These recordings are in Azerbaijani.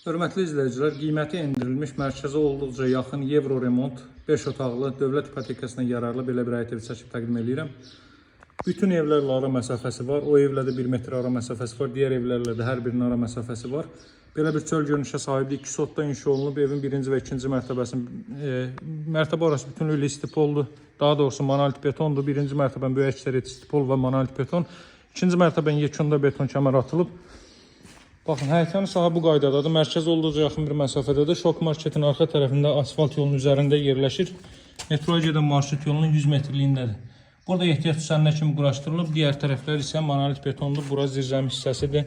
Hörmətli izləyicilər, qiyməti endirilmiş, mərkəzə olduqca yaxın Euro remont 5 otaqlı dövlət ipotekasına yararlı belə bir həyət evi çəkib təqdim edirəm. Bütün evlərlə ara məsafəsi var. O evlərdə 1 metr ara məsafəsi var. Digər evlərlə də hər birinin ara məsafəsi var. Belə bir çöl görünüşə sahibdir. 2 sotda inşa olunub. Evin 1-ci və 2-ci mərtəbəsinin mərtəbə arası bütünlüklə istipoldur. Daha doğrusu monolit betondur. 1-ci mərtəbənin böyük əksəriyyəti istipol və monolit beton. 2-ci mərtəbənin yekunda beton kəmər atılıb. Baxın, həyətin sahə bu qaydadadır. Mərkəz olduqca yaxın bir məsafədədir. Şok marketin arxa tərəfində asfalt yolunun üzərində yerləşir. Metroya gedən marşrut yolunun 100 metrliyindədir. Burada ehtiyat düzənlə kimi quraşdırılıb. Digər tərəflər isə monolit betondur. Bura zirzəmi hissəsidir.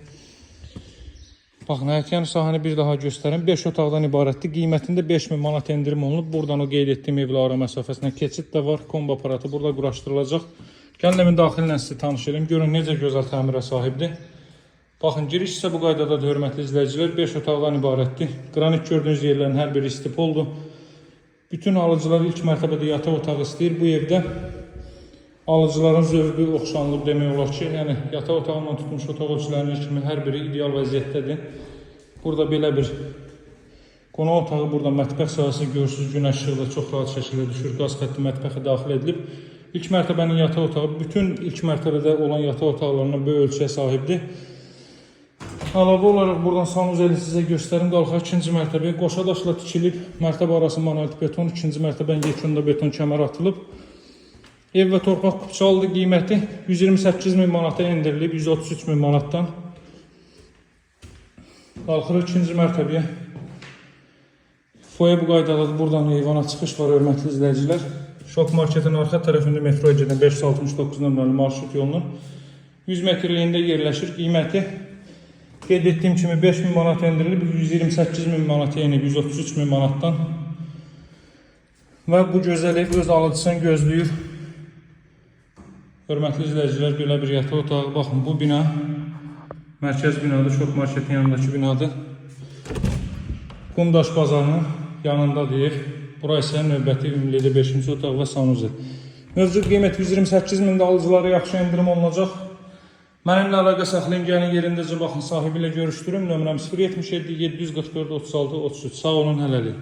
Baxın, həyətin sahəni bir daha göstərim. 5 otaqdan ibarətdir. Qiymətində 5000 manat endirim olunub. Buradan o qeyd etdiyim evlə ara məsafəsində keçid də var. Kombo aparatı burada quraşdırılacaq. Gəlin evin daxilinə sizi tanış edeyim. Görün necə gözəl təmirə sahibdir. Baxın, giriş isə bu qaydadadır, hörmətli izləyicilər. 5 otaqdan ibarətdir. Qranit gördüyünüz yerlərin hər biri istipoldur. Bütün alıcılar ilk mərtəbədə yataq otağı istəyir. Bu evdə alıcıların zövqü oxşanlıq demək olar ki, yəni yataq otağından tutmuş otaq ölçülərinin kimi hər biri ideal vəziyyətdədir. Burada belə bir qonaq otağı, burada mətbəx sahəsi görürsünüz. Günəş işığı da çox rahat şəkildə düşür. Qaz xətti mətbəxə daxil edilib. İlk mərtəbənin yataq otağı bütün ilk mərtəbədə olan yataq otaqlarından böyük ölçüyə sahibdir. Əlavə olaraq buradan sanuzeli sizə göstərim. Qalxaq 2-ci mərtəbəyə qoşa daşla tikilib. Mərtəbə arası monolit beton, 2-ci mərtəbənin yekunda beton kəmər atılıb. Ev və torpaq kupçalıdır. Qiyməti 128 min manata endirilib, 133 min manatdan. Qalxırıq 2-ci mərtəbəyə. Foya bu qaydadadır. Buradan eyvana çıxış var, hörmətli izləyicilər. Şok marketin arxa tərəfində metroya gedən 569 nömrəli marşrut yolunun 100 metrliyində yerləşir. Qiyməti qeyd etdiyim kimi 5000 manat endirilib, 128 min manat yenib 133 min manatdan. Və bu gözəl ev öz alıcısını gözləyir. Hörmətli izləyicilər, belə bir yataq otağı. Baxın, bu bina mərkəz binadır, şok marketin yanındakı binadır. Qumdaş bazarının yanındadır ev. Bura isə növbəti ümumlidə 5-ci otaq və sanuzel. Mövcud qiymət 128 mində, alıcılara yaxşı endirim olunacaq. Mənimlə əlaqə saxlayın, gəlin yerindəcə baxın, sahibi ilə görüşdürüm. Nömrəm 077 744 36 33. Sağ olun, hələlik.